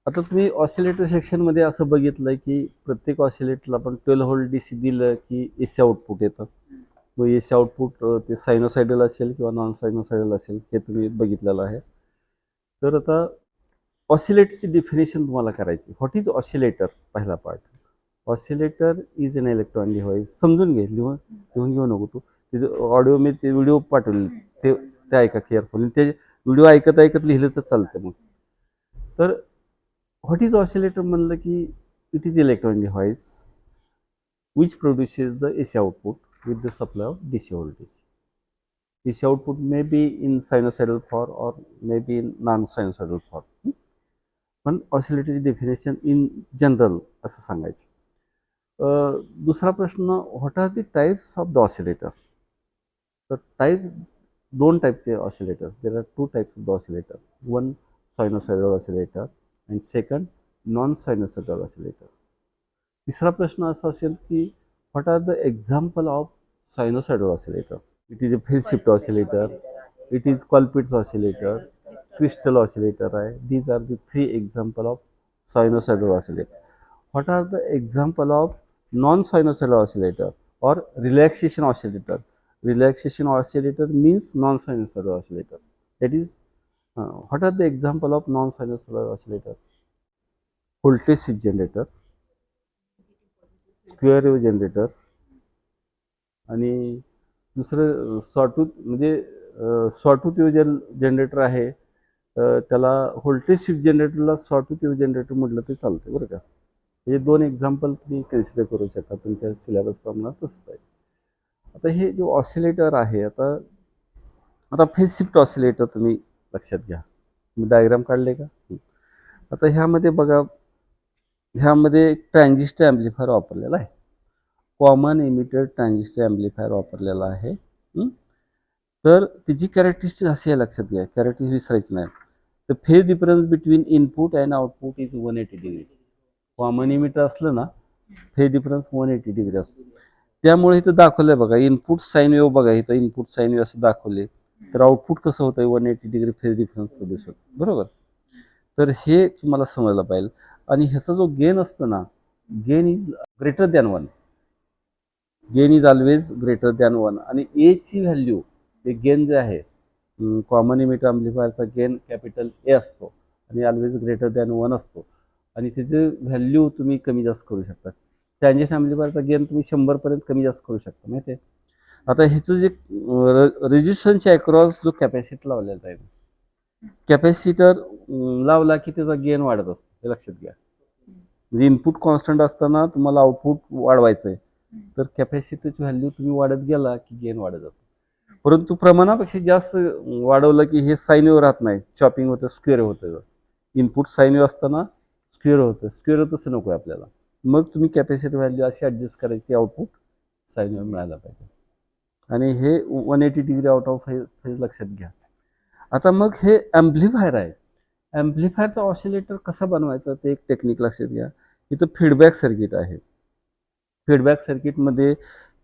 आता तुम्ही ऑसिलेटर सेक्शनमध्ये असं बघितलं की प्रत्येक ऑसिलेटरला आपण 12 व्होल्ट डीसी दिलं की एसी आउटपुट येतं. मग एसी आउटपुट ते सायनोसायडल असेल किंवा नॉन सायनोसायडल असेल हे तुम्ही बघितलेलं आहे. तर आता ऑसिलेटरची डेफिनेशन तुम्हाला करायची. What is oscillator? पहिला part. Oscillator is an electronic device. समजून घे, लिहून घेऊ नको तू. ऑडिओ मी ते व्हिडिओ पाठवले ते ऐका केअरफुली. ते व्हिडिओ ऐकत ऐकत लिहिलं तर चालतं मग. तर व्हॉट इज ऑसिलेटर म्हणलं की it is electronic device which produces the AC output with the supply of DC voltage. DC output may be in sinusoidal form or may be in non-sinusoidal form. पण ऑसिलेटरची definition in general असं सांगायचं. दुसरा प्रश्न, what are the types of the oscillator? तर दोन टाईपचे oscillators. There are two types of the oscillator. One sinusoidal oscillator and second non sinusoidal oscillator. तिसरा प्रश्न असा असेल की what are the example of sinusoidal oscillator? It is a phase shift oscillator, it is Colpitts oscillator, crystal oscillator आहे. These are the three example of sinusoidal oscillator. What are the example of non sinusoidal oscillator और relaxation oscillator? Relaxation oscillator means non-sinusoidal oscillator. That is, what are the example of non-sinusoidal oscillator? Voltage shift generator, square wave generator, आणि दुसरं sawtooth म्हणजे sawtooth wave generator आहे. त्याला voltage shift जनरेटरला sawtooth wave generator म्हटलं ते चालतं बरं का. हे दोन एक्झाम्पल तुम्ही कन्सिडर करू शकता तुमच्या सिलेबस प्रमाणात तसंच आहे. आता हे जे ऑसिलेटर आहे, आता फेज शिफ्ट ऑसिलेटर तुम्ही लक्षात घ्या. तुम्ही डायग्राम काढले का? आता ह्यामध्ये बघा, ह्यामध्ये एक ट्रान्झिस्टर ॲम्प्लिफायर वापरलेला आहे. कॉमन एमिटर ट्रान्झिस्टर ॲम्प्लिफायर वापरलेला आहे. तर त्याची कॅरेक्टरिस्टिक असे लक्षात घ्या, कॅरेक्टरिस्टिक विसरायची नाही. तर phase difference between input and output is 180 degree. Common emitter असलं ना, फेज डिफरन्स 180 डिग्री असतो. त्यामुळे इथं दाखवलंय बघा, इनपुट साईन वेव्ह बघा, इथं इनपुट साईन वेव्ह असं दाखवले. तर आउटपुट कसं होतं? 180 डिग्री फेज डिफरन्स प्रोड्यूस होतो, बरोबर. तर हे तुम्हाला समजलं पाहिजे. आणि ह्याचा जो गेन असतो ना, gain is greater than 1. Gain is always greater than 1. आणि ए ची व्हॅल्यू, हे गेन जे आहे कॉमन एमिटर ॲम्प्लिफायरचा गेन कॅपिटल ए असतो आणि ऑलवेज ग्रेटर दॅन 1 असतो. आणि त्याचे व्हॅल्यू तुम्ही कमी जास्त करू शकता. ट्रान्झिस्टर ॲम्प्लिफायरचा गेन तुम्ही 100 पर्यंत कमी जास्त करू शकता, माहिती आहे. आता ह्याचं जे रेजिस्टन्सच्या अक्रॉस जो कॅपॅसिटर लावलेला आहे, कॅपॅसिटर लावला की त्याचा गेन वाढत असतो, हे लक्षात घ्या. म्हणजे इनपुट कॉन्स्टंट असताना तुम्हाला आउटपुट वाढवायचं आहे, तर कॅपॅसिटरची व्हॅल्यू तुम्ही वाढत गेला की गेन वाढत जातो. परंतु प्रमाणापेक्षा जास्त वाढवलं की हे साइन वेव्ह राहत नाही, चॉपिंग होतं, स्क्वेअर होतं. इनपुट साइन वेव्ह असताना स्क्वेअर होतं, स्क्वेअर तसं नको आहे आपल्याला. मग तुम्ही कॅपॅसिटर व्हॅल्यू अशी ॲडजस्ट करायची, आउटपुट साइन वेव्ह मिळायला पाहिजे. आणि हे 180 डिग्री आउट ऑफ फेज लक्षात घ्या. आता मग हे ॲम्प्लिफायर आहे. ॲम्प्लिफायरचा ऑसिलेटर कसा बनवायचा ते एक टेक्निक लक्षात घ्या. इथं फीडबॅक सर्किट आहे. फीडबॅक सर्किटमध्ये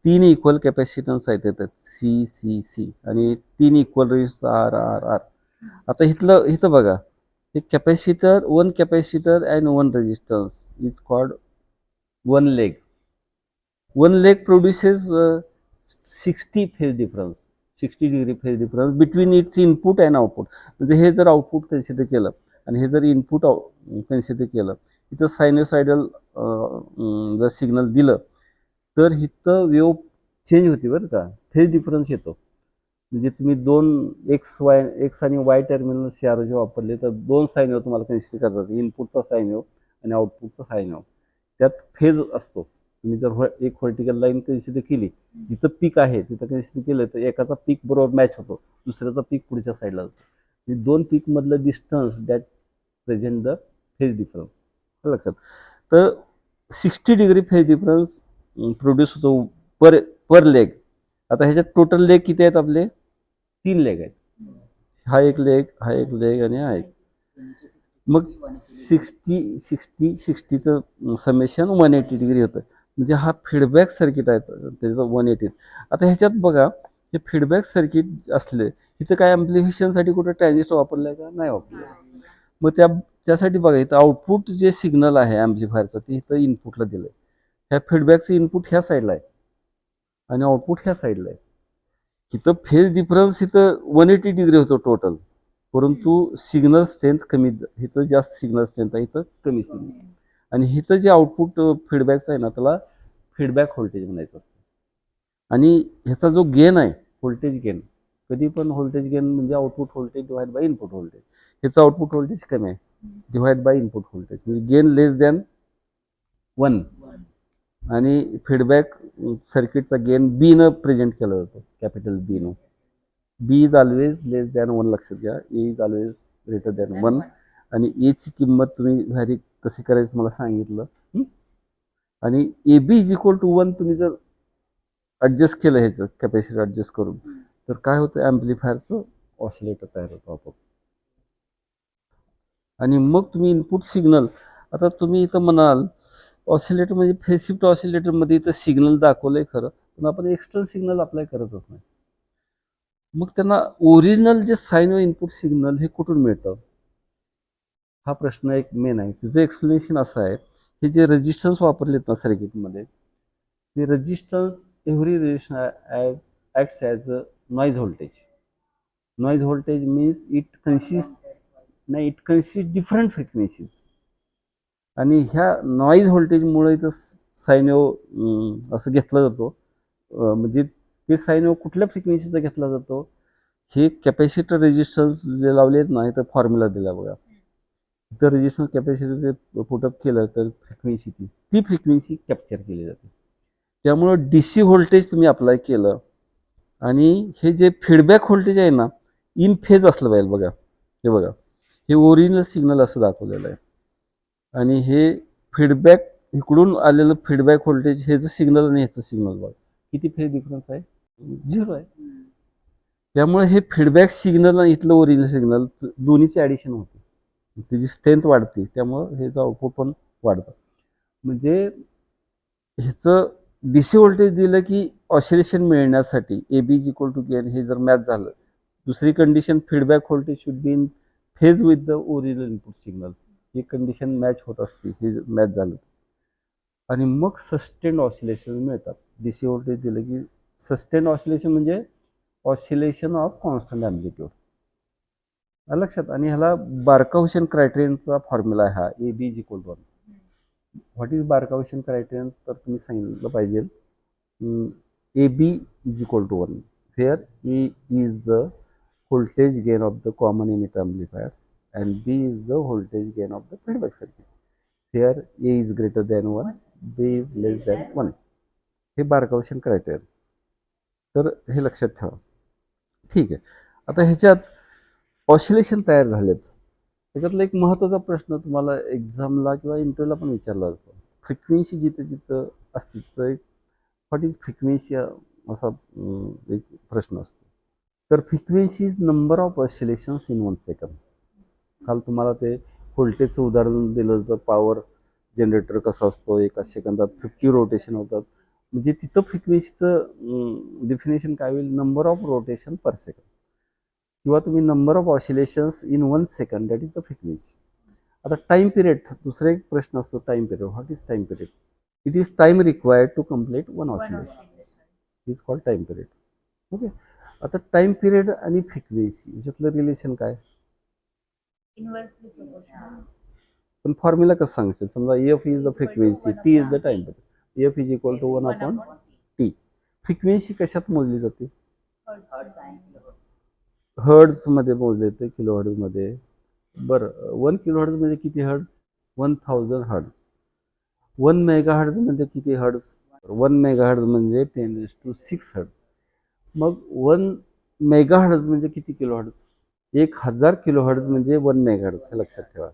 3 इक्वल कॅपॅसिटन्स आहेत, येतात सी सी सी, आणि 3 equal resistance R R R. आता इथं बघा, एक capacitor, 1 capacitor and 1 resistance is called 1 leg. 1 leg produces 60 phase difference, 60 degree phase difference between its input and output. म्हणजे हे जर आउटपुट कन्सिडर केलं आणि हे जर इनपुट कन्सिडर केलं, इथं सायनोसायडल जर सिग्नल दिलं तर इथं वेव्ह चेंज होती बरं का, फेज डिफरन्स येतो. म्हणजे तुम्ही 2 एक्स आणि वाय टर्मिनल CRO वापरले तर 2 साइन वेव्ह तुम्हाला कन्सिडर करतात, इनपुटचा साइन वेव्ह आणि आउटपुटचा साइन वेव्ह. त्यात फेज असतो. तुम्ही जर एक व्हर्टिकल लाईन कन्सिडर केली, जिथं पीक आहे तिथं कन्सिडर केलं तर एकाचा पीक बरोबर मॅच होतो, दुसऱ्याचा पीक पुढच्या साईडला जातो. म्हणजे 2 पीक मधलं distance that present the phase difference, लक्षात. तर 60 डिग्री फेज डिफरन्स प्रोड्यूस होतो पर लेग. आता ह्याच्यात टोटल लेग किती आहेत? आपले 3 लेग आहेत. हा एक लेग, हा एक लेग आणि हा एक. मग 60चं समेशन 180 डिग्री होतं. म्हणजे हा फीडबॅक सर्किट आहे, त्याचं 180. आता ह्याच्यात बघा, हे फीडबॅक सर्किट असले, इथं काय ॲम्प्लिफिकेशनसाठी कुठं ट्रान्झिस्टर वापरलाय का? नाही वापरलं. मग त्या त्यासाठी बघा इथं आउटपुट जे सिग्नल आहे ॲम्प्लिफायरचं ते इथं इनपुटला दिलंय. ह्या फीडबॅकचं इनपुट ह्या साईडला आहे आणि आउटपुट ह्या साईडला आहे. इथं फेज डिफरन्स इथं 180 डिग्री होतो टोटल, परंतु सिग्नल स्ट्रेंथ कमी, इथं जास्त सिग्नल स्ट्रेंथ आहे, इथं कमी सिग्नल. आणि इथं जे आउटपुट फीडबॅकचं आहे ना त्याला फीडबॅक व्होल्टेज म्हणायचं असतं. आणि ह्याचा जो गेन आहे व्होल्टेज गेन, कधी पण व्होल्टेज गेन म्हणजे output voltage divide by input voltage. ह्याचं आउटपुट व्होल्टेज कमी आहे डिवाइड बाय इनपुट व्होल्टेज, म्हणजे गेन लेस दॅन 1. आणि फीडबॅक सर्किटचा गेन बी न प्रेझेंट केला जातो, कॅपिटल बी न. बी इज ऑलवेज लेस दॅन 1 लक्षात घ्या, ए इज ऑलवेज ग्रेटर दॅन 1. आणि ए ची किंमत तुम्ही व्हॅरी कशी करायची मला सांगितलं. आणि A B is equal to 1 तुम्ही जर ॲडजस्ट केलं ह्याचं कॅपॅसिटी ॲडजस्ट करून, तर काय होतं ॲम्प्लिफायरचं ऑसिलेटर तयार होतो आपोआप. आणि मग तुम्ही इनपुट सिग्नल, आता तुम्ही इथं म्हणाल ऑसिलेटर म्हणजे फेज शिफ्ट ऑसिलेटरमध्ये इथं सिग्नल दाखवलंय खरं, पण आपण एक्सटर्नल सिग्नल अप्लाय करतच नाही. मग त्यांना ओरिजिनल जे साइन व इनपुट सिग्नल हे कुठून मिळतं, हा प्रश्न एक मेन आहे. तिचं एक्सप्लेनेशन असं आहे, हे जे रेजिस्टन्स वापरलेत ना सर्किटमध्ये, ते resistance every resistance acts as a noise voltage. Noise voltage means it consist different frequencies. आणि ह्या नॉइज व्होल्टेजमुळे इथं साइन वेव्ह असं घेतला जातो. म्हणजे ते साइन वेव्ह कुठल्या फ्रिक्वेन्सीचा घेतला जातो, हे कॅपॅसिटर रेजिस्टन्स जे लावले आहेत ना, इथं फॉर्म्युला दिला बघा. इथं रेजिस्टन्स कॅपॅसिटर ते पुटअप केलं तर फ्रिक्वेन्सी ती फ्रिक्वेन्सी कॅप्चर केली जाते. त्यामुळं DC व्होल्टेज तुम्ही अप्लाय केलं आणि हे जे फीडबॅक व्होल्टेज आहे ना, इन फेज असलं पाहिजे बघा. हे बघा, हे ओरिजिनल सिग्नल असं दाखवलेलं आहे. आणि हे फीडबॅक इकडून आलेलं फीडबॅक व्होल्टेज, ह्याचं सिग्नल आणि ह्याचं सिग्नल बघा किती फेज डिफरन्स आहे, 0 आहे. त्यामुळे हे फीडबॅक सिग्नल आणि इथलं ओरिजिनल सिग्नल दोन्हीची ॲडिशन होते, त्याची स्ट्रेंथ वाढते, त्यामुळं ह्याचं आउटपुट पण वाढतं. म्हणजे ह्याचं DC व्होल्टेज दिलं की ऑसिलेशन मिळण्यासाठी A B is equal to gain हे जर मॅच झालं, दुसरी condition feedback voltage should be in phase with the original input signal, ही कंडिशन मॅच होत असते, हे मॅच झालं. आणि मग सस्टेंड ऑसिलेशन मिळतात. DC व्होल्टेज दिलं की सस्टेंड ऑसिलेशन म्हणजे ऑसिलेशन ऑफ कॉन्स्टंट ॲम्प्लिट्यूड, लक्षात. आणि ह्याला बार्कहाउसेन क्रायटेरियनचा फॉर्म्युला आहे हा, A B is equal to 1. What is Barkhausen criterion, तर तुम्ही सांगितलं पाहिजे A B is equal to 1, where A is the voltage gain of the common emitter amplifier and B is the voltage gain of the feedback circuit. Here A is greater than 1, B is less than 1. हे बार्कहाउसेन criterion, तर हे लक्षात ठेवा. ठीक आहे. आता ह्याच्यात oscillation तयार झालेत, ह्याच्यातला एक महत्त्वाचा प्रश्न तुम्हाला एक्झामला किंवा इंटरव्ह्यूला पण विचारला जातो, फ्रिक्वेन्सी जिथं जिथं असते तर व्हॉट इज फ्रिक्वेन्सी, असा एक प्रश्न असतो. तर frequency is number of oscillations in 1 second. काल तुम्हाला ते व्होल्टेजचं उदाहरण दिलं होतं, पॉवर जनरेटर कसा असतो, एका सेकंदात 50 रोटेशन होतात. म्हणजे तिथं फ्रिक्वेन्सीचं डेफिनेशन काय होईल, number of rotation per second, किंवा तुम्ही number of oscillations in 1 second, that is the frequency. आता टाइम पिरियड, दुसरा एक प्रश्न असतो time period. What is time period, it is time required to complete 1 oscillation, is called time period. Okay. आता time period आणि frequency याच्यातलं relation काय, inversely proportional. पण फॉर्म्युला कसं सांगशील, समजा F is the frequency, T is the time period, F is equal to 1/t. Frequency कशात मोजली जाते, हर्ड्स मध्ये मोजले जाते, किलो हर्ड्स मध्ये. बरं, 1 किलो हर्ड्स म्हणजे किती हर्ड्स, 1000 हर्ड्स. 1 मेगा हर्ड्स म्हणजे किती हर्ड्स, 1 मेगा हर्ड्स म्हणजे 10⁶ हर्ड्स. मग 1 मेगा हर्ड्स म्हणजे किती किलो हर्ड्स, 1000 किलो हर्ड्स म्हणजे 1 मेगा हर्ड्स, हे लक्षात ठेवा.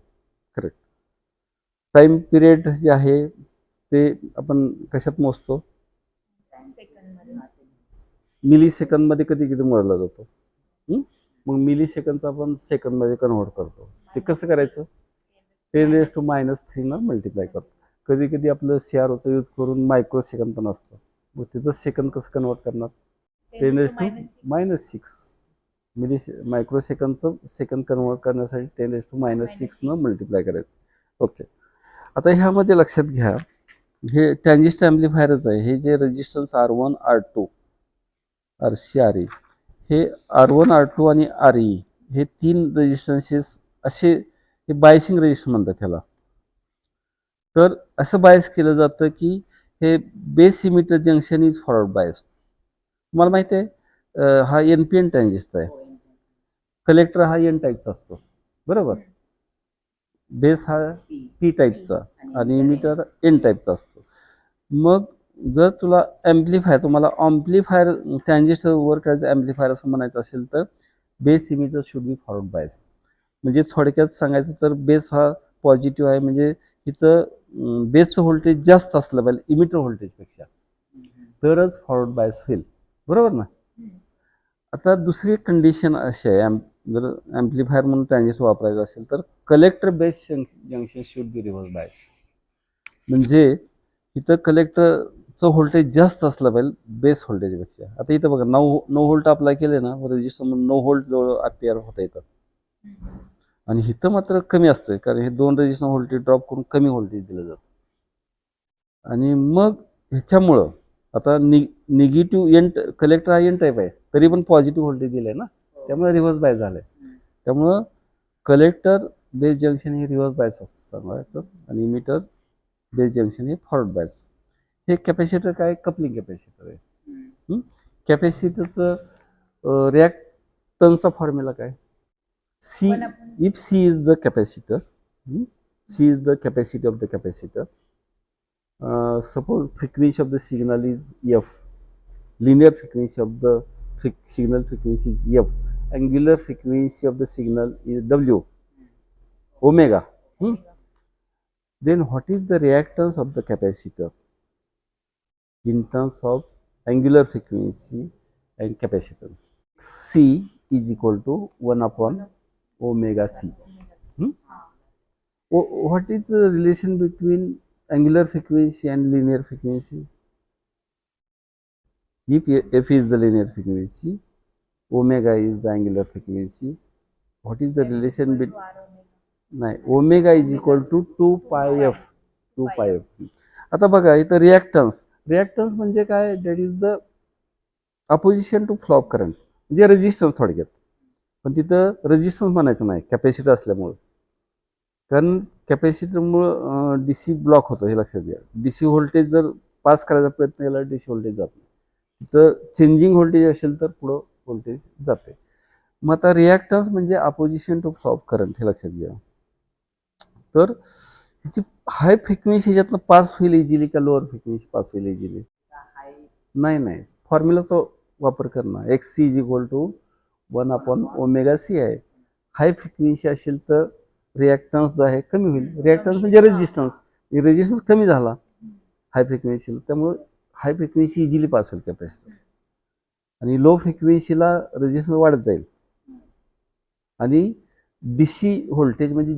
करेक्ट. टाइम पिरियड जे आहे ते आपण कशात मोजतो, मिली सेकंद मध्ये कधी कधी मोजला जातो. मग मिली सेकंदचा आपण सेकंद मध्ये कन्व्हर्ट करतो. ते कसं करायचं, 10⁻³ न मल्टिप्लाय करतो. कधी कधी आपलं CROचा यूज करून मायक्रो सेकंद पण असतं, मग त्याचं सेकंद कसं कन्वर्ट करणार, 10⁻⁶. मायक्रोसेकंदचं सेकंद कन्वर्ट करण्यासाठी 10⁻⁻6 न मल्टिप्लाय करायचं. ओके, आता ह्यामध्ये लक्षात घ्या, हे ट्रान्झिस्टर ॲम्प्लिफायरच आहे. हे जे resistance R1 R2 RC RE, हे R1 R2 आणि RE हे 3 रेजिस्टन्सेस असे हे बायसिंग रेजिस्टर म्हणतात ह्याला. तर असं बायस केलं जातं की हे base emitter junction is forward bias. तुम्हाला माहिती आहे हा NPN ट्रान्झिस्टर आहे. कलेक्टर हा N टाईपचा असतो, बरोबर. बेस हा P टाईपचा आणि इमिटर N टाईपचा असतो. मग जर तुला तुम्हाला amplifier transistor work as amplifier असं म्हणायचं असेल तर base emitter should be forward bias. म्हणजे थोडक्यात सांगायचं तर बेस हा पॉझिटिव्ह आहे, म्हणजे इथं बेसचं व्होल्टेज जास्त असलं पाहिजे इमिटर व्होल्टेजपेक्षा, तरच फॉरवर्ड बायस होईल, बरोबर ना. आता दुसरी कंडिशन अशी आहे, जर ॲम्प्लिफायर म्हणून ट्रान्झिस्टर वापरायचं असेल तर collector base junction should be reverse bias. म्हणजे इथं कलेक्टरचं व्होल्टेज जास्त असलं पाहिजे बेस व्होल्टेजपेक्षा. आता इथं बघा 9 व्होल्ट अप्लाय केले ना रेजिस्टर म्हणून 9 व्होल्ट जवळ RPR होता येतं, आणि इथं मात्र कमी असतं कारण हे 2 रेजिस्टर व्होल्टेज ड्रॉप करून कमी व्होल्टेज दिलं जातं. आणि मग ह्याच्यामुळं आता निगेटिव्ह कलेक्टर हा N टाईप आहे तरी पण पॉझिटिव्ह व्होल्टेज दिलंय ना, त्यामुळे रिव्हर्स बायस झालंय. त्यामुळं कलेक्टर बेस जंक्शन हे रिव्हर्स बायस असतं सांगायचं, आणि इमिटर बेस जंक्शन हे फॉरवर्ड बायस. हे कॅपॅसिटर काय कपलिंग कॅपॅसिटर आहे. कॅपॅसिटरचं रिॲक्टन्सचा फॉर्म्युला काय? C. If C is the capacitor, C is the capacity of the capacitor. Suppose frequency of the signal is F. Linear frequency of the signal frequency is F. Angular frequency of the signal is W. Omega. Then what is the reactance of the capacitor in terms of angular frequency and capacitance? C is equal to 1 upon omega C. What is the relation between angular frequency and linear frequency? If F is the linear frequency, omega is the angular frequency. What is the relation between omega is equal to 2 pi f. 2 pi f. आता बघा इथं reactance म्हणजे काय? That is the opposition to flow of current, म्हणजे resistance थोडक्यात. पण तिथं resistance म्हणायचं नाही कॅपॅसिटर असल्यामुळं, कारण कॅपॅसिटरमुळं DC ब्लॉक होतो हे लक्षात घ्या. DC व्होल्टेज जर पास करायचा प्रयत्न केला DC व्होल्टेज जात नाही. तिथं चेंजिंग व्होल्टेज असेल तर पुढं व्होल्टेज जाते. मग आता रिॲक्टन्स म्हणजे opposition to flow of current हे लक्षात घ्या. तर ह्याची हाय फ्रिक्वेन्सी ह्याच्यातनं पास होईल इझिली का लोअर फ्रिक्वेन्सी पास होईल इझिली? नाही, फॉर्म्युलाचा वापर करणं. XC is equal to 1 upon omega C आहे. हाय फ्रिक्वेन्सी असेल तर रिॲक्टन्स जो आहे कमी होईल. रिॲक्टन्स म्हणजे रेजिस्टन्स कमी झाला हाय फ्रिक्वेन्सीला, त्यामुळे हाय फ्रिक्वेन्सी इझिली पास होईल कॅपॅसिटर, आणि लो फ्रिक्वेन्सीला रेजिस्टन्स वाढत जाईल. आणि DC व्होल्टेज म्हणजे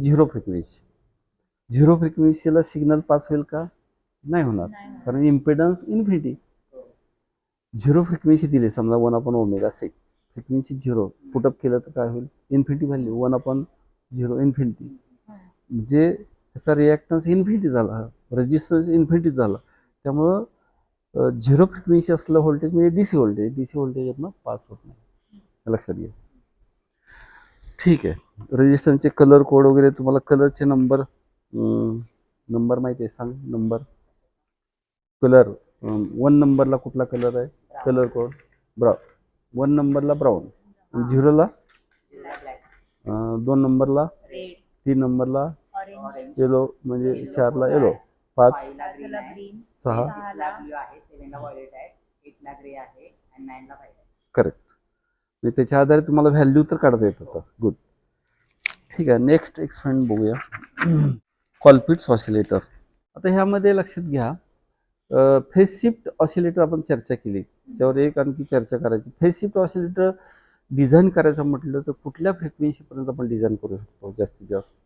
झिरो फ्रिक्वेन्सीला सिग्नल पास होईल का? नाही होणार, कारण इम्पेडन्स इन्फिनिटी. झिरो फ्रिक्वेन्सी दिली समजा 1 upon omega C, frequency 0 put up केलं तर काय होईल? इन्फिनिटी व्हॅल्यू 1 अपॉन 0 इन्फिनिटी, म्हणजे त्याचा रिॲक्टन्स इन्फिनिटी झाला, रेजिस्टन्स इन्फिनिटी झाला. त्यामुळं झिरो फ्रिक्वेन्सी असलं व्होल्टेज म्हणजे DC व्होल्टेज यातनं पास होत नाही, लक्षात घ्या. ठीक आहे. रेजिस्टन्सचे कलर कोड वगैरे तुम्हाला कलरचे नंबर माहिती आहे? सांग नंबर. कलर 1 नंबरला कुठला कलर आहे? Colour code brown. 1 नंबरला ब्राऊन, 0ला 2 नंबरला, 3 नंबरला येलो, म्हणजे 4ला येलो, 5 6 करेक्ट. त्याच्या आधारे तुम्हाला व्हॅल्यू तर काढता येतात. गुड. ठीक आहे, नेक्स्ट एक्सपेरिमेंट बघूया. Colpitts oscillator. आता ह्यामध्ये लक्षात घ्या, फेज शिफ्ट ऑसिलेटर आपण चर्चा केली, त्यावर एक आणखी चर्चा करायची. फेज शिफ्ट ऑसिलेटर डिझाईन करायचं म्हटलं तर कुठल्या फ्रिक्वेन्सीपर्यंत आपण डिझाईन करू शकतो जास्तीत जास्त?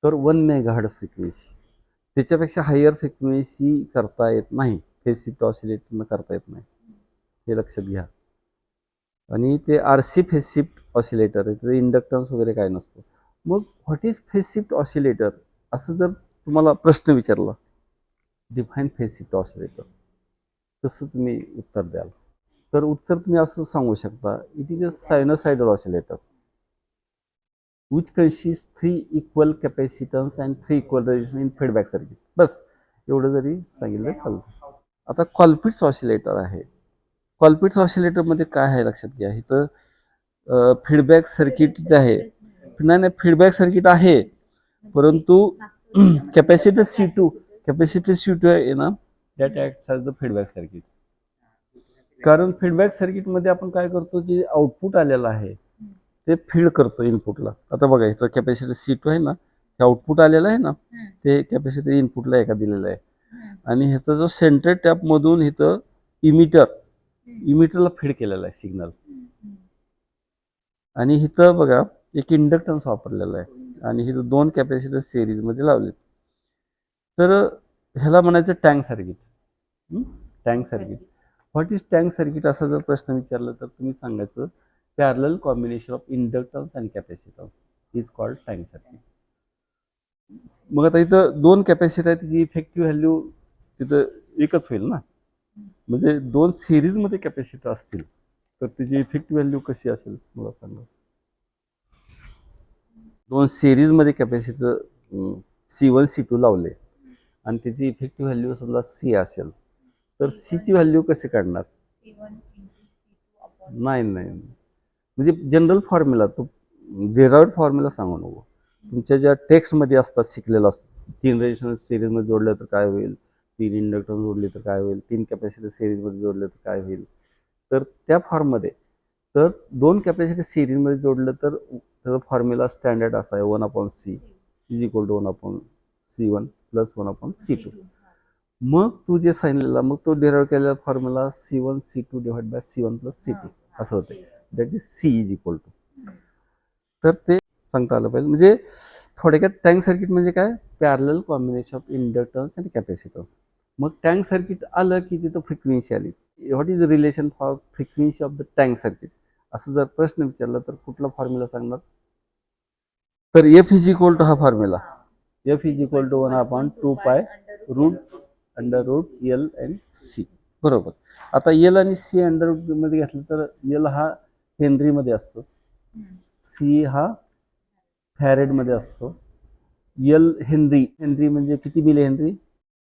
तर 1 मेगाहर्ट्झ फ्रिक्वेन्सी. त्याच्यापेक्षा हायर फ्रिक्वेन्सी करता येत नाही, फेज शिफ्ट ऑसिलेटरनं करता येत नाही, हे लक्षात घ्या. आणि ते RC फेज शिफ्ट ऑसिलेटर आहे, ते इंडक्टन्स वगैरे काय नसतो. मग what is phase shift oscillator असं जर तुम्हाला प्रश्न विचारला, डिफाईन फेज शिफ्ट ऑसिलेटर, तसं तुम्ही उत्तर द्याल. तर उत्तर तुम्ही असं सांगू शकता, it is a sinusoidal oscillator which consists 3 equal capacitance and 3 equal resistance in feedback circuit. बस एवढं जरी सांगितलं चालतं. आता कॉल्पिट्स ऑसिलेटर आहे. कॉल्पिट्स ऑसिलेटर मध्ये काय आहे लक्षात घ्या, इथं फीडबॅक सर्किट जे आहे, नाही फीडबॅक सर्किट आहे, परंतु कॅपॅसिटर C2 आहे ना, that acts as the feedback circuit. कारण फीडबॅक सर्किट मध्ये आपण काय करतो, जे आउटपुट आलेलं आहे ते फीड करतो इनपुटला. आता बघा इथं कॅपॅसिटर C2 आहे ना, हे आउटपुट आलेलं आहे ना, ते कॅपॅसिटर इनपुटला एका दिलेलं आहे. आणि ह्याचा जो सेंटर टॅप मधून इथं इमिटरला फीड केलेला आहे सिग्नल. आणि इथं बघा एक इंडक्टन्स वापरलेला आहे आणि इथं 2 कॅपॅसिटर सिरीज मध्ये लावले. तर ह्याला म्हणायचं tank circuit. Tank circuit, what is tank circuit असा जर प्रश्न विचारला तर तुम्ही सांगायचं पॅरलल कॉम्बिनेशन ऑफ इंडक्टन्स आणि capacitance is called tank circuit. मग आता इथं 2 कॅपॅसिटर आहे, त्याची इफेक्टिव्ह व्हॅल्यू तिथं एकच होईल ना. म्हणजे 2 सिरीज मध्ये कॅपॅसिटर असतील तर त्याची इफेक्टिव्ह व्हॅल्यू कशी असेल मला सांगा. 2 सिरीज मध्ये कॅपॅसिटर C1 C2 लावले आणि त्याची इफेक्टिव्ह व्हॅल्यू समजा C असेल, तर C ची व्हॅल्यू कशी काढणार? नाही म्हणजे जनरल फॉर्म्युला, तो डिराइव्ड फॉर्म्युला सांगू नको. तुमच्या ज्या टेक्स्टमध्ये असतात शिकलेला असतो, 3 रेजिस्टन्स सिरीजमध्ये जोडले तर काय होईल, 3 इंडक्टन्स जोडले तर काय होईल, 3 कॅपॅसिटर सिरीजमध्ये जोडले तर काय होईल. तर त्या फॉर्ममध्ये तर 2 कॅपॅसिटर सिरीजमध्ये जोडलं तर त्याचा फॉर्म्युला स्टँडर्ड असा आहे 1/C is equal to 1/C1 plus 1/C2. मग तू जे सांगितलेला, मग तो डिराइव्ह केलेला formula C1 C2 divide by C1 plus C2 असं होते. That is C is equal to. तर ते सांगता आलं पाहिजे. म्हणजे थोडक्यात टँक सर्किट म्हणजे काय, पॅरलल कॉम्बिनेशन ऑफ इंडक्टन्स आणि कॅपॅसिटन्स. मग टँक सर्किट आलं की तिथं फ्रिक्वेन्सी आली. What is the relation for frequency of the tank circuit असं जर प्रश्न विचारला तर कुठला फॉर्म्युला सांगणार? तर F इज इक्वल टू हा formula, F is equal to 1/2 pi under root L आणि C. बरोबर. आता L आणि C अंडर रूट मध्ये घेतलं तर L हा हेनरी मध्ये असतो, C हा फॅरेड मध्ये असतो. L हेनरी म्हणजे किती milli henry?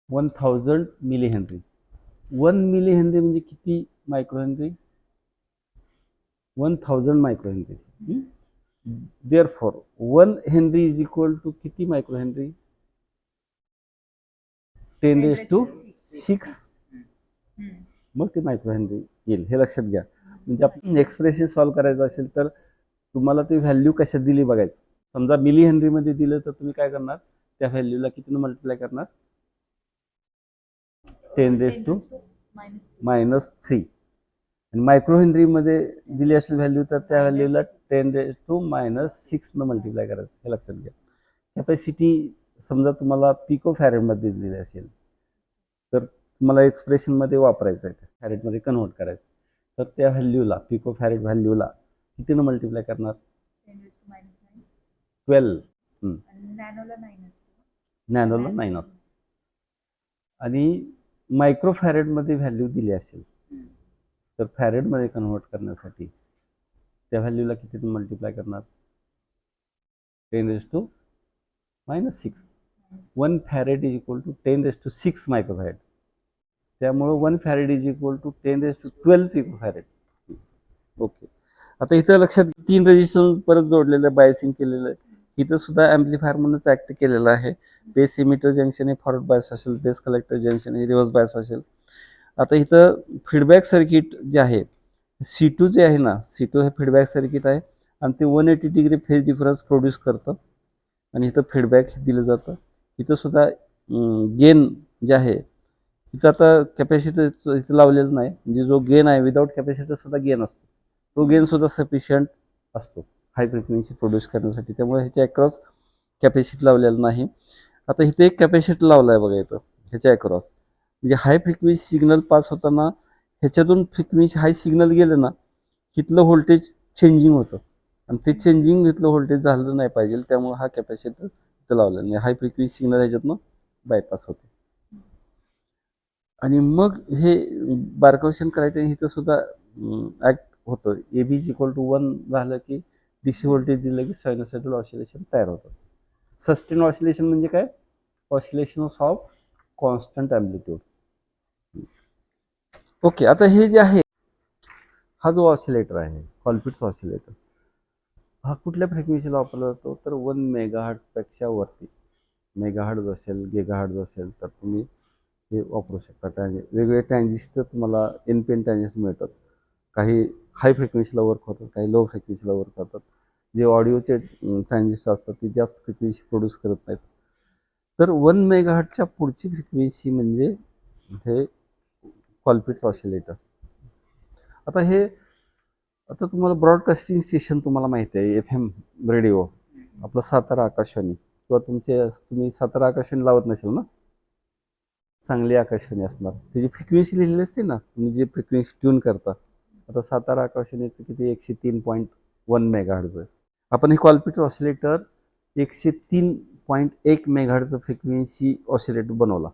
1000 milli henry. 1 milli henry म्हणजे किती micro henry? 1000 micro henry. Therefore 1 henry is equal to किती मायक्रो हेनरी? 10⁶. मग ते मायक्रो हेनरी येईल, हे लक्षात घ्या. म्हणजे आपण एक्सप्रेशन सॉल्व्ह करायचं असेल तर तुम्हाला ती व्हॅल्यू कशात दिली बघायचं. समजा मिली हेनरी मध्ये दिलं तर तुम्ही काय करणार, त्या व्हॅल्यूला कितीने मल्टिप्लाय करणार? 10⁻³ आणि मायक्रो हेनरी मध्ये दिली असेल व्हॅल्यू तर त्या व्हॅल्यूला 10⁻⁶ न मल्टिप्लाय करायचं, हे लक्षात घ्या. कॅपॅसिटी समजा तुम्हाला पिको फॅरेड मध्ये दिली असेल तर तुम्हाला एक्सप्रेशन मध्ये वापरायचं आहे, फॅरेड मध्ये कन्व्हर्ट करायचं. तर त्या व्हॅल्यूला पिको फॅरेड व्हॅल्यूला कितीने मल्टिप्लाय करणार? 12. नॅनोला 9 असतं. आणि मायक्रो फॅरेड मध्ये व्हॅल्यू दिली असेल तर फॅरेड मध्ये कन्व्हर्ट करण्यासाठी त्या व्हॅल्यूला किती मल्टिप्लाय करणार? 10⁻⁻⁶. 1 farad is equal to 10⁶ microfarad. त्यामुळे 1 farad is equal to 10⁻12 picofarad. Okay. आता इथं लक्षात 3 रेजिस्टन्स परत जोडलेलं, बायसिंग केलेलं आहे. इथं सुद्धा ऍम्प्लिफायर म्हणूनच ऍक्ट केलेलं आहे. बेस इमिटर जंक्शन हे फॉरवर्ड बायस असेल, बेस कलेक्टर जंक्शन हे रिव्हर्स बायस असेल. आता इथं फीडबॅक सर्किट जे आहे C2 जे आहे ना, C2 हे फीडबॅक सर्किट आहे आणि ते 180 डिग्री फेज डिफरन्स प्रोड्यूस करतं आणि इथं फीडबॅक दिलं जातं. इथं सुद्धा गेन जे आहे, इथं आता कॅपॅसिटर इथं लावलेलं नाही, म्हणजे जो गेन आहे विदाउट कॅपॅसिटर सुद्धा गेन असतो, तो गेन सुद्धा सफिशियंट असतो हाय फ्रिक्वेन्सी प्रोड्यूस करण्यासाठी. त्यामुळे ह्याच्या अक्रॉस कॅपॅसिटी लावलेलं नाही. आता इथे एक कॅपॅसिटर लावला आहे बघा इथं ह्याच्या अक्रॉस, म्हणजे हाय फ्रिक्वेन्सी सिग्नल पास होताना ह्याच्यातून फ्रिक्वेन्सी हाय सिग्नल गेलं ना इथलं व्होल्टेज चेंजिंग होतं आणि ते चेंजिंग इथलं व्होल्टेज झालं नाही पाहिजे, त्यामुळे हा कॅपॅसिटर इथं लावला आणि हाय फ्रिक्वेन्सी सिग्नल ह्याच्यातनं बायपास होते. आणि मग हे बारकावशन क्रायटेरिया इथं सुद्धा ऍक्ट होतं. AB इक्वल टू 1 झालं की DC व्होल्टेज दिलं की सायनोसायडल ऑसिलेशन तयार होतं. सस्टेन ऑसिलेशन म्हणजे काय? Oscillation of constant amplitude. Okay, आता हे जे आहे, हा जो ऑसिलेटर आहे कॉल्पिट्स ऑसिलेटर, हा कुठल्या फ्रिक्वेन्सीला वापरला जातो? तर 1 मेगाहर्ट्झ पेक्षा वरती, मेगाहर्ट्झ असेल, गिगाहर्ट्झ असेल तर तुम्ही हे वापरू शकता. वेगवेगळे ट्रान्झिस्टर तुम्हाला NPN ट्रान्झिस्टर मिळतात. काही हाय फ्रिक्वेन्सीला वर्क होतात, काही लो फ्रिक्वेन्सीला वर्क होतात. जे ऑडिओचे ट्रान्झिस्टर असतात ते जास्त फ्रिक्वेन्सी प्रोड्यूस करत नाहीत. तर 1 मेगाहर्ट्झच्या पुढची फ्रिक्वेन्सी म्हणजे हे कॉल्पिट्स ऑसिलेटर. आता तुम्हाला ब्रॉडकास्टिंग स्टेशन तुम्हाला माहिती आहे, FM रेडिओ, आपलं सातारा आकाशवाणी, किंवा तुम्ही सातारा आकाशवाणी लावत नसेल ना, चांगली आकाशवाणी असणार, त्याची फ्रिक्वेन्सी लिहिलेली असते ना, तुम्ही जे फ्रिक्वेन्सी ट्यून करता. आता सातारा आकाशवाणीचं किती 103.1 मेगाहर्ट्झ आहे. आपण हे Colpitts oscillator 103.1 megahertz frequency oscillator बनवला.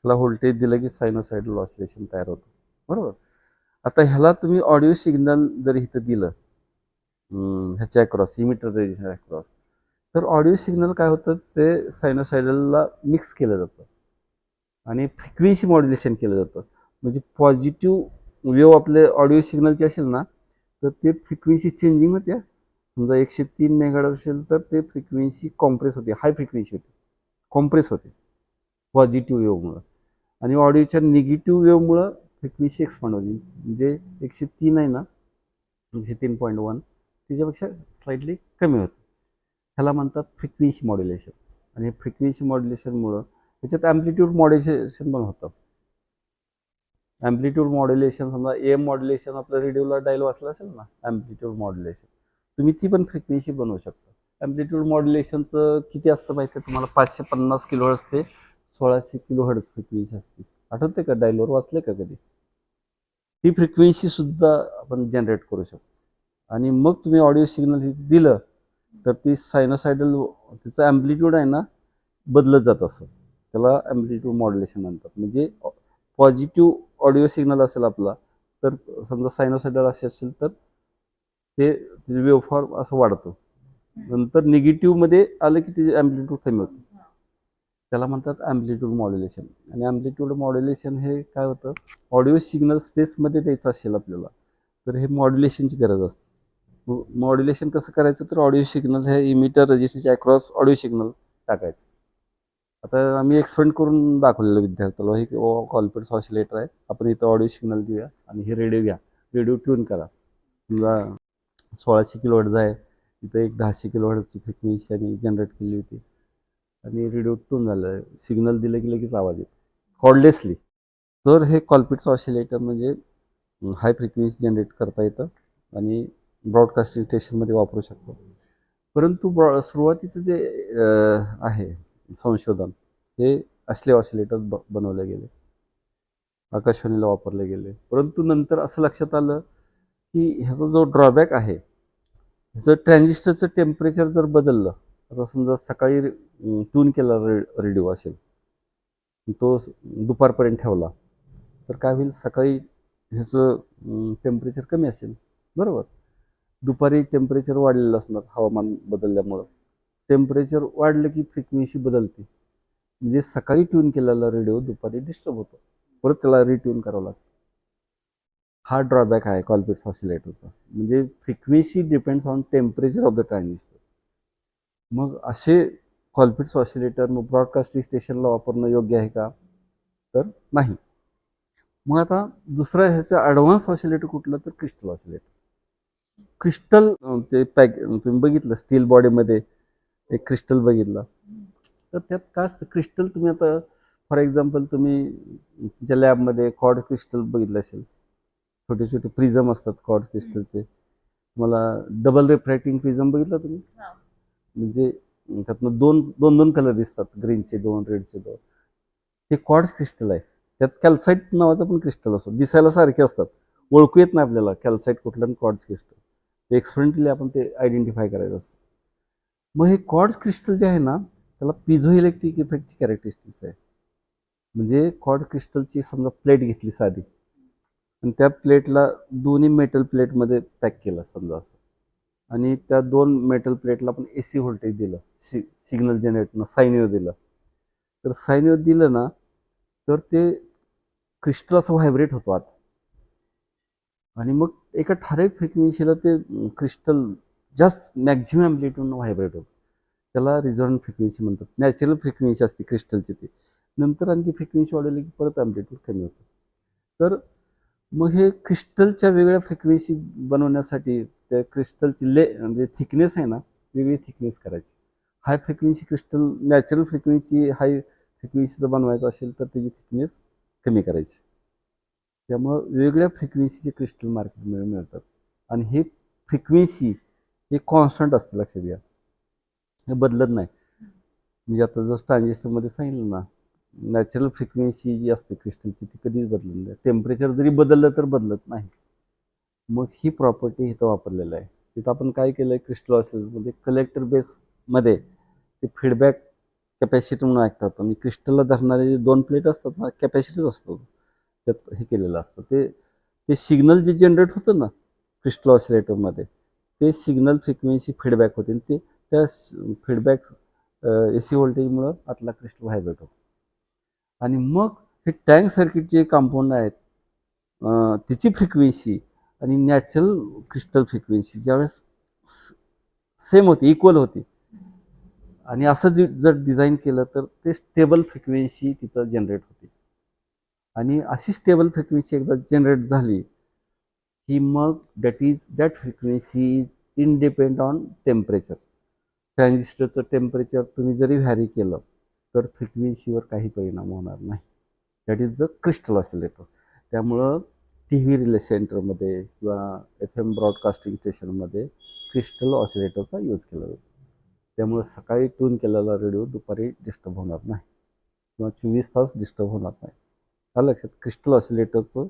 त्याला व्होल्टेज दिलं की सायनोसायडल ऑसिलेशन तयार होतं, बरोबर. आता ह्याला तुम्ही ऑडिओ सिग्नल जर इथं दिलं ह्याच्या अक्रॉस, इमिटर रेंज अक्रॉस, तर ऑडिओ सिग्नल काय होतं, ते सायनोसायडलला मिक्स केलं जातं आणि फ्रिक्वेन्सी मॉड्युलेशन केलं जातं. म्हणजे पॉझिटिव्ह वेव्ह आपले ऑडिओ सिग्नलची असेल ना, तर ते फ्रिक्वेन्सी चेंजिंग होत्या. समजा 103 मेगाहर्ट्झ असेल तर ते फ्रिक्वेन्सी कॉम्प्रेस होते, हाय फ्रिक्वेन्सी होते, कॉम्प्रेस होते पॉझिटिव्ह वेव्हमुळं. आणि ऑडिओच्या निगेटिव्ह वेव्हमुळं फ्रिक्वेन्सी एक्सपांड होती. म्हणजे 103 आहे ना, 103.1 त्याच्यापेक्षा स्लाइटली कमी होतं. ह्याला म्हणतात फ्रिक्वेन्सी मॉड्युलेशन. आणि फ्रिक्वेन्सी मॉड्युलेशनमुळं त्याच्यात ॲम्प्लिट्यूड मॉड्युलेशन पण होतं. ॲम्प्लिट्यूड मॉड्युलेशन, समजा AM मॉड्युलेशन आपल्या रेडिओला डायल वाचलं असेल ना, ॲम्प्लिट्यूड मॉड्युलेशन, तुम्ही ती पण फ्रिक्वेन्सी बनवू शकता. ॲम्प्लिट्यूड मॉड्युलेशनचं किती असतं माहिती आहे तुम्हाला? 550 किलोहर्ट्झ ते 1600 किलोहर्ट्झ फ्रिक्वेन्सी असते. आठवते का? डायलवर वाचले का कधी? ती फ्रिक्वेन्सी सुद्धा आपण जनरेट करू शकतो. आणि मग तुम्ही ऑडिओ सिग्नल दिलं तर ती सायनोसायडल, तिचं ॲम्प्लिट्यूड आहे ना, बदलत जात असं. त्याला ॲम्प्लिट्यूड मॉड्युलेशन म्हणतात. म्हणजे पॉझिटिव्ह ऑडिओ सिग्नल असेल आपला, तर समजा सायनोसायडल असेल तर ते वेव्हफॉर्म असं वाढतं. नंतर निगेटिव्हमध्ये आलं की त्याचे ॲम्प्लिट्यूड कमी होतं. त्याला म्हणतात ॲम्प्लिट्यूड मॉड्युलेशन. आणि ॲम्प्लिट्यूड मॉड्युलेशन हे काय होतं, ऑडिओ सिग्नल स्पेसमध्ये द्यायचं असेल आपल्याला, तर हे मॉड्युलेशनची गरज असते. मॉड्युलेशन कसं करायचं, तर ऑडिओ सिग्नल हे इमिटर रजिस्टरच्या अक्रॉस ऑडिओ सिग्नल टाकायचं. आता आम्ही एक्सपेरिमेंट करून दाखवलेलं विद्यार्थ्याला, हे कॉल्पिट्स ऑसिलेटर आहे, आपण इथं ऑडिओ सिग्नल देऊया आणि हे रेडिओ घ्या, रेडिओ ट्यून करा. समजा 1600 किलोहर्ट्झ आहे, इथं एक 1000 किलोहर्ट्झची फ्रिक्वेन्सी आम्ही जनरेट केली होती आणि रेडिओ ट्यून झालं, सिग्नल दिलं की लगेच आवाज येतो कॉर्डलेसली. तर हे कॉल्पिट्स ऑसिलेटर म्हणजे हाय फ्रिक्वेन्सी जनरेट करता येतं आणि ब्रॉडकास्टिंग स्टेशनमध्ये वापरू शकतो. परंतु सुरुवातीचं जे आहे संशोधन, हे असले ऑसिलेटर बनवले गेले, आकाशवाणीला वापरले गेले. परंतु नंतर असं लक्षात आलं की ह्याचा जो ड्रॉबॅक आहे, ह्याचं ट्रान्झिस्टरचं टेम्परेचर जर बदललं, आता समजा सकाळी ट्यून केला रेडिओ असेल, तो दुपारपर्यंत ठेवला, तर काय होईल, सकाळी ह्याचं टेम्परेचर कमी असेल, बरोबर. दुपारी टेम्परेचर वाढलेलं असणार हवामान बदलल्यामुळं. टेम्परेचर वाढलं की फ्रिक्वेन्सी बदलते, म्हणजे सकाळी ट्यून केलेला रेडिओ दुपारी डिस्टर्ब होतो, परत त्याला रिट्यून करावं लागतं. हा ड्रॉबॅक आहे कॉल्पिट्स ऑसिलेटरचा. म्हणजे frequency depends on temperature of the transistor. मग असे कॉल्पिट्स ऑसिलेटर मग ब्रॉडकास्टिंग स्टेशनला वापरणं योग्य आहे का? तर नाही. मग आता दुसरं ह्याचं ॲडव्हान्स ऑसिलेटर कुठलं, तर क्रिस्टल ऑसिलेटर. क्रिस्टल ते तुम्ही बघितलं स्टील बॉडीमध्ये एक क्रिस्टल बघितलं, तर त्यात काय असतं, क्रिस्टल तुम्ही आता फॉर एक्झाम्पल तुम्ही तुमच्या लॅबमध्ये कॉर्ड क्रिस्टल बघितलं असेल, छोटे छोटे प्रिझम असतात कॉर्ड क्रिस्टलचे. मला डबल रिफ्रॅक्टिंग प्रिझम बघितला तुम्ही? म्हणजे त्यातनं दोन दोन दोन कलर दिसतात, ग्रीनचे दोन, रेडचे दोन. ते क्वार्ट्ज क्रिस्टल आहे. त्यात कॅल्साईट नावाचं पण क्रिस्टल असतो, दिसायला सारखे असतात, ओळखू येत नाही आपल्याला कॅल्साईट कुठलं आणि क्वार्ट्ज क्रिस्टल. ते एक्सपेरिमेंटली आपण ते आयडेंटिफाय करायचं असतं. मग हे क्वार्ट्ज क्रिस्टल जे आहे ना, त्याला पिझो इलेक्ट्रिक इफेक्टची कॅरेक्टरिस्टिक्स आहे. म्हणजे क्वार्ट्ज क्रिस्टलची समजा प्लेट घेतली साधी आणि त्या प्लेटला दोन्ही मेटल प्लेटमध्ये पॅक केलं समजा असं, आणि त्या 2 मेटल प्लेटला आपण AC व्होल्टेज दिलं, सिग्नल जनरेटरनं साईन वेव्ह दिलं. तर साईन वेव्ह दिलं ना, तर ते क्रिस्टल असं व्हायब्रेट होतो आत, आणि मग एका ठराविक फ्रिक्वेन्सीला ते क्रिस्टल जास्त मॅक्झिमम ॲम्प्लिट्यूडनं व्हायब्रेट होतं. त्याला रिझॉनंट फ्रिक्वेन्सी म्हणतात. नॅचरल फ्रिक्वेन्सी असते क्रिस्टलची ती. नंतर आणखी फ्रिक्वेन्सी वाढवली की परत ॲम्प्लिट्यूड कमी होतं. तर मग हे क्रिस्टलच्या वेगळ्या फ्रिक्वेन्सी बनवण्यासाठी त्या क्रिस्टलची म्हणजे थिकनेस आहे ना, वेगळी थिकनेस करायची. High frequency crystal, natural frequency high फ्रिक्वेन्सीचं बनवायचं असेल तर त्याची थिकनेस कमी करायची. त्यामुळं वेगवेगळ्या फ्रिक्वेन्सीचे क्रिस्टल मार्केटमध्ये मिळतात, आणि हे फ्रिक्वेन्सी हे कॉन्स्टंट असते, लक्षात घ्या, हे बदलत नाही. म्हणजे आता जसं ट्रान्झिस्टरमध्ये सांगितलं ना, नॅचरल फ्रिक्वेन्सी जी असते क्रिस्टलची ती कधीच बदलत नाही. टेम्परेचर जरी बदललं तर बदलत नाही. मग ही प्रॉपर्टी इथं वापरलेलं आहे. तिथं आपण काय केलं आहे, क्रिस्टल ऑसिलेटरमध्ये कलेक्टर बेसमध्ये ते फीडबॅक कॅपॅसिटी म्हणून ॲक्ट होतं. म्हणजे क्रिस्टलला धरणारे जे 2 प्लेट असतात ना, कॅपॅसिटीच असतो त्यात हे केलेलं असतं. ते सिग्नल जे जनरेट होतं ना क्रिस्टल ऑसिलेटरमध्ये, ते सिग्नल फ्रिक्वेन्सी फीडबॅक होते, आणि ते त्या फीडबॅक AC व्होल्टेजमुळं आतला क्रिस्टल व्हायब्रेट होतो. आणि मग हे टँक सर्किट जे कंपाऊंड आहेत, तिची फ्रिक्वेन्सी आणि नॅचरल क्रिस्टल फ्रिक्वेन्सी ज्यावेळेस सेम होती, इक्वल होती, आणि असं जर डिझाईन केलं तर ते स्टेबल फ्रिक्वेन्सी तिथं जनरेट होते. आणि अशी स्टेबल फ्रिक्वेन्सी एकदा जनरेट झाली की मग that frequency is independent on temperature. ट्रान्झिस्टरचं टेम्परेचर तुम्ही जरी व्हॅरी केलं तर फ्रिक्वेन्सीवर काही परिणाम होणार नाही. That is the crystal oscillator. त्यामुळं TV रिले सेंटरमध्ये किंवा FM ब्रॉडकास्टिंग स्टेशनमध्ये क्रिस्टल ऑसिलेटरचा यूज केला जातो. त्यामुळे सकाळी ट्यून केलेला रेडिओ दुपारी डिस्टर्ब होणार नाही, किंवा 24 तास डिस्टर्ब होणार नाही. आलं लक्षात? क्रिस्टल ऑसिलेटरचं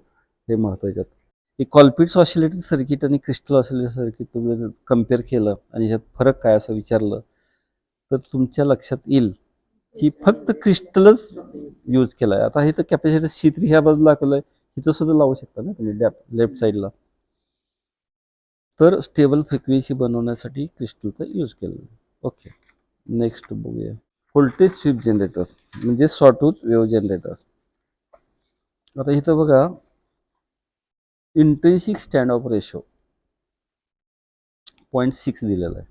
हे महत्त्वाचं. हे कॉल्पिट्स ऑसिलेटर सर्किट आणि क्रिस्टल ऑसिलेटर सर्किट तुम्ही जर कम्पेअर केलं आणि ह्यात फरक काय असं विचारलं तर तुमच्या लक्षात येईल की फक्त क्रिस्टलच यूज केला आहे. आता इथं कॅपॅसिटर C3 ह्या बाजूला दाखवलं आहे, इथं सुद्धा लावू शकता ना तुम्ही लेफ्ट साईडला. तर स्टेबल फ्रिक्वेन्सी बनवण्यासाठी क्रिस्टलचा यूज केलेला. ओके, नेक्स्ट बघूया. व्होल्टेज स्वीप जनरेटर म्हणजे सॉटूथ वेव्ह जनरेटर. आता इथं बघा, इंट्रिन्सिक स्टँड ऑफ रेशो 0.6 दिलेला आहे.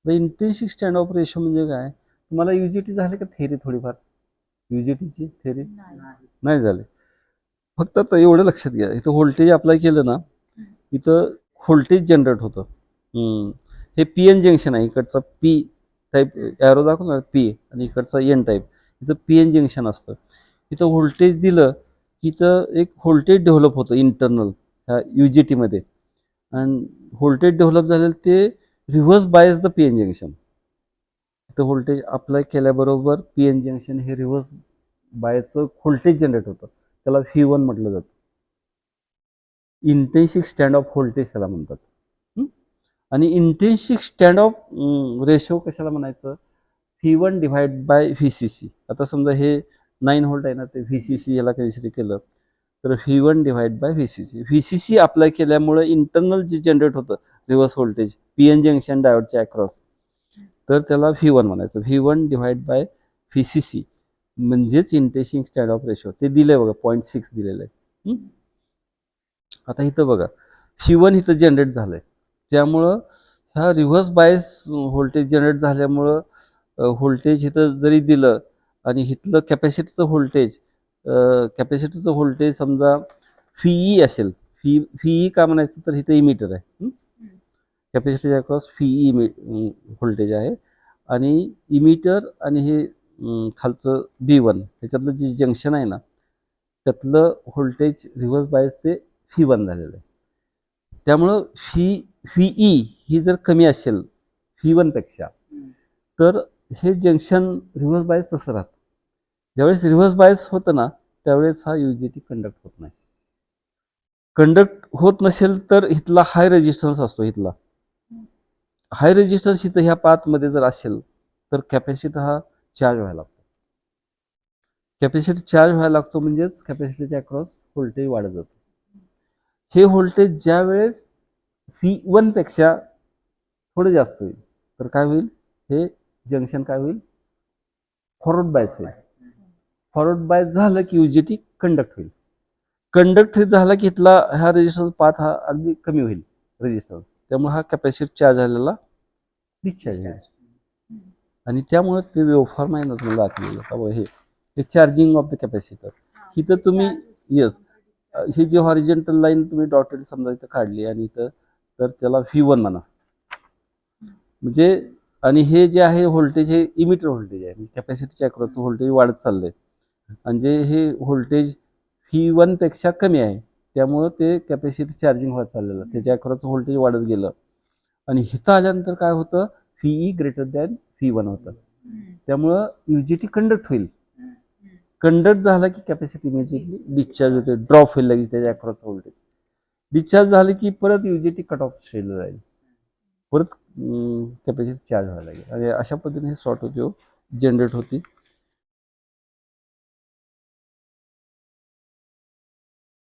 तर इंट्रिन्सिक स्टँड ऑफ रेशो म्हणजे काय? तुम्हाला UGT झाले का थेरी? थोडीफार UGTची थेरी नाही झाले. फक्त आता एवढं लक्षात घ्या, इथं व्होल्टेज अप्लाय केलं ना, इथं व्होल्टेज जनरेट होतं. हे PN जंक्शन आहे. इकडचा P टाईप एरो दाखव ना, P, आणि इकडचा N टाईप. इथं PN जंक्शन असतं. इथं व्होल्टेज दिलं की इथं एक व्होल्टेज डेव्हलप होतं इंटरनल ह्या UGTमध्ये, आणि व्होल्टेज डेव्हलप झालेलं ते reverse bias the PN junction. इथं व्होल्टेज अप्लाय केल्याबरोबर PN जंक्शन हे रिव्हर्स बायसचं व्होल्टेज जनरेट होतं. त्याला V1 म्हटलं जातं. इंटेन्सिक स्टँड ऑफ व्होल्टेज त्याला म्हणतात. आणि इंटेन्सिक स्टँड ऑफ रेशो कशाला म्हणायचं? V1 divide by VCC. आता समजा हे 9 व्होल्ट आहे ना, ते VCC याला कन्सिडर केलं तर V1 divide by VCC. VCC apply केल्यामुळे इंटरनल जे जनरेट होतं रिव्हर्स व्होल्टेज PN जंक्शन डायोडच्या अक्रॉस, तर त्याला V1 म्हणायचं. V1 डिवाइड बाय VCC म्हणजेच इंटेन्सिक स्टँड ऑफ रेशो. ते दिलंय बघा, 0.6 दिलेलं आहे. आता इथं बघा, V1 इथं जनरेट झालंय, त्यामुळं ह्या रिव्हर्स बायस व्होल्टेज जनरेट झाल्यामुळं व्होल्टेज इथं जरी दिलं आणि इथलं कॅपॅसिटरचं व्होल्टेज समजा VE असेल. VE का म्हणायचं तर इथं इमिटर आहे. कॅपॅसिटरच्या अक्रॉस VE व्होल्टेज आहे, आणि इमिटर आणि हे खालचं B1 ह्याच्यातलं जे जंक्शन आहे ना, त्यातलं व्होल्टेज रिव्हर्स बायस ते V1 झालेलं आहे. त्यामुळं VE ही जर कमी असेल V1 पेक्षा, तर हे जंक्शन रिव्हर्स बायस तसं राहतं. ज्यावेळेस रिव्हर्स बायस होतं ना, त्यावेळेस हा UGT कंडक्ट होत नाही. कंडक्ट होत नसेल तर इथला हाय रेजिस्टन्स असतो. इथला हाय रेजिस्टन्स इथं ह्या पाथमध्ये जर असेल तर कॅपॅसिटर हा चार्ज व्हायला लागतो. कॅपॅसिटर चार्ज व्हायला लागतो म्हणजेच कॅपॅसिटरच्या अक्रॉस व्होल्टेज वाढत जातो. हे व्होल्टेज ज्या वेळेस V1 पेक्षा थोडं जास्त होईल तर काय होईल, हे जंक्शन काय होईल, फॉरवर्ड बायस होईल. फॉरवर्ड बायस झालं की युजीटी कंडक्ट होईल. कंडक्ट झाला की इथला हा रेजिस्टन्स पाथ हा अगदी कमी होईल रेजिस्टन्स. त्यामुळे हा कॅपॅसिटर चार्ज झालेला डिस्चार्ज होईल. आणि त्यामुळे ते वेव्हफॉर्म आहे ना तुम्हाला दाखवलेलं हे चार्जिंग ऑफ द कॅपॅसिटर. इथं तुम्ही येस ही जी हॉरिझॉन्टल लाईन तुम्ही डॉटेड समजा इथं काढली आणि इथं तर त्याला V1 म्हणा. म्हणजे आणि हे जे आहे व्होल्टेज हे इमिटर व्होल्टेज आहे. कॅपॅसिटरच्या अक्रॉसचं व्होल्टेज वाढत चाललंय. म्हणजे हे व्होल्टेज V1 पेक्षा कमी आहे. त्यामुळं ते कॅपॅसिटर चार्जिंग व्हायला चाललेलं. त्याच्या अक्रॉसचं व्होल्टेज वाढत गेलं. आणि इथं आल्यानंतर काय होतं, VE ग्रेटर दॅन V1 होतं. त्यामुळं युजीटी कंडक्ट होईल. कंडक्ट झाला की कॅपॅसिटी इमिजिएटली डिस्चार्ज होते, ड्रॉप होईल लागेल त्याच्या अक्रॉसचं व्होल्टेज. डिस्चार्ज झाले की परत युजीटी कट ऑफ स्टेजला जाईल. परत कॅपॅसिटी चार्ज व्हायला लागेल. आणि अशा पद्धतीने शॉर्ट वेव्ह जनरेट होती.